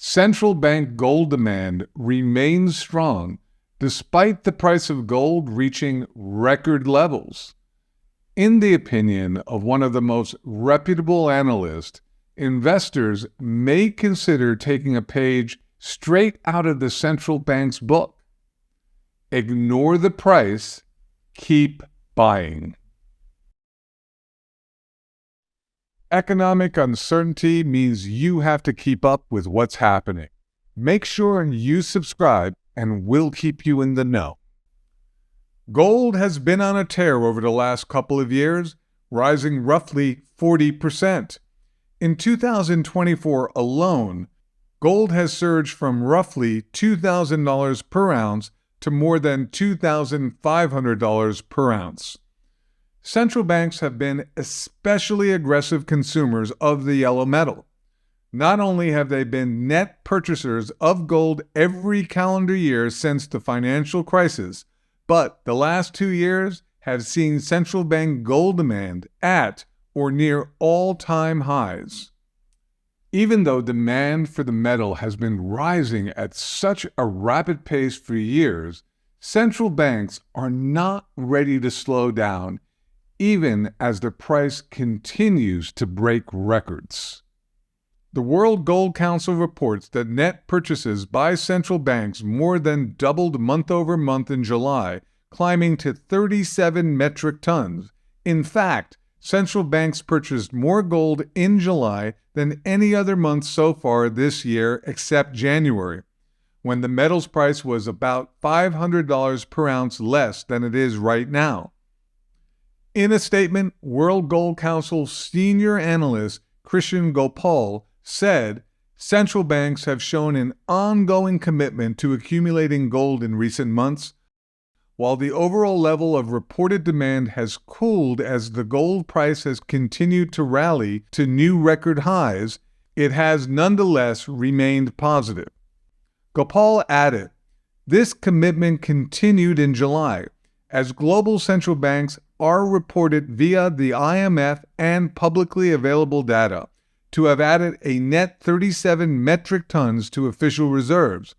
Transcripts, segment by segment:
Central bank gold demand remains strong despite the price of gold reaching record levels. In the opinion of one of the most reputable analysts, investors may consider taking a page straight out of the central bank's book. Ignore the price, keep buying. Economic uncertainty means you have to keep up with what's happening. Make sure you subscribe and we'll keep you in the know. Gold has been on a tear over the last couple of years, rising roughly 40%. In 2024 alone, gold has surged from roughly $2,000 per ounce to more than $2,500 per ounce. Central banks have been especially aggressive consumers of the yellow metal. Not only have they been net purchasers of gold every calendar year since the financial crisis, but the last 2 years have seen central bank gold demand at or near all-time highs. Even though demand for the metal has been rising at such a rapid pace for years, central banks are not ready to slow down, even as the price continues to break records. The World Gold Council reports that net purchases by central banks more than doubled month over month in July, climbing to 37 metric tons. In fact, central banks purchased more gold in July than any other month so far this year except January, when the metal's price was about $500 per ounce less than it is right now. In a statement, World Gold Council senior analyst Christian Gopal said, "Central banks have shown an ongoing commitment to accumulating gold in recent months. While the overall level of reported demand has cooled as the gold price has continued to rally to new record highs, it has nonetheless remained positive." Gopal added, "This commitment continued in July, as global central banks are reported via the IMF and publicly available data to have added a net 37 metric tons to official reserves.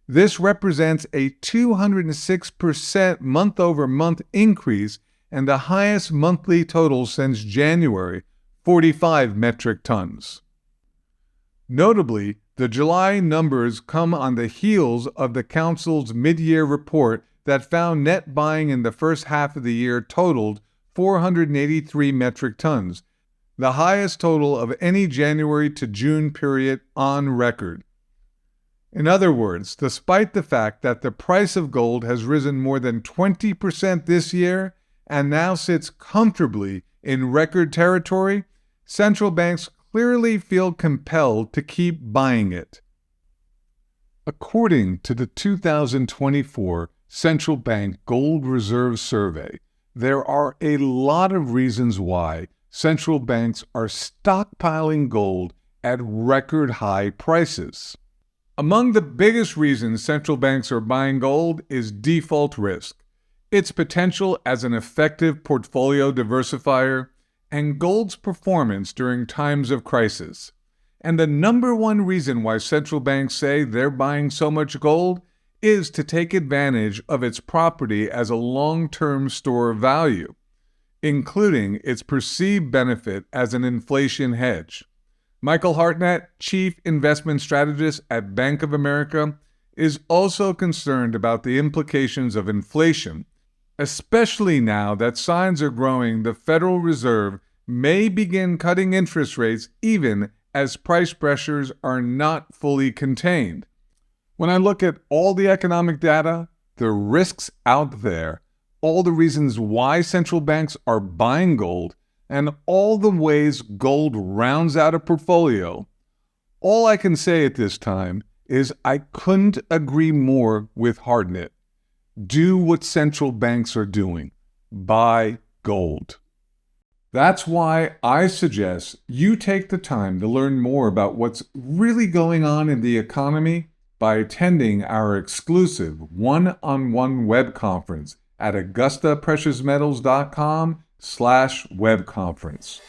This represents a 206% month-over-month increase and the highest monthly total since January, 45 metric tons. Notably, the July numbers come on the heels of the Council's mid-year report that found net buying in the first half of the year totaled 483 metric tons, the highest total of any January to June period on record. In other words, despite the fact that the price of gold has risen more than 20% this year and now sits comfortably in record territory, central banks clearly feel compelled to keep buying it. According to the 2024 Central Bank Gold Reserve Survey, there are a lot of reasons why central banks are stockpiling gold at record high prices. Among the biggest reasons central banks are buying gold is default risk, its potential as an effective portfolio diversifier, and gold's performance during times of crisis. And the number one reason why central banks say they're buying so much gold is to take advantage of its property as a long-term store of value, including its perceived benefit as an inflation hedge. Michael Hartnett, Chief Investment Strategist at Bank of America, is also concerned about the implications of inflation, especially now that signs are growing the Federal Reserve may begin cutting interest rates even as price pressures are not fully contained. When I look at all the economic data, the risks out there, all the reasons why central banks are buying gold, and all the ways gold rounds out a portfolio, all I can say at this time is I couldn't agree more with Hartnett. Do what central banks are doing. Buy gold. That's why I suggest you take the time to learn more about what's really going on in the economy by attending our exclusive one-on-one web conference at AugustaPreciousMetals.com/webconference.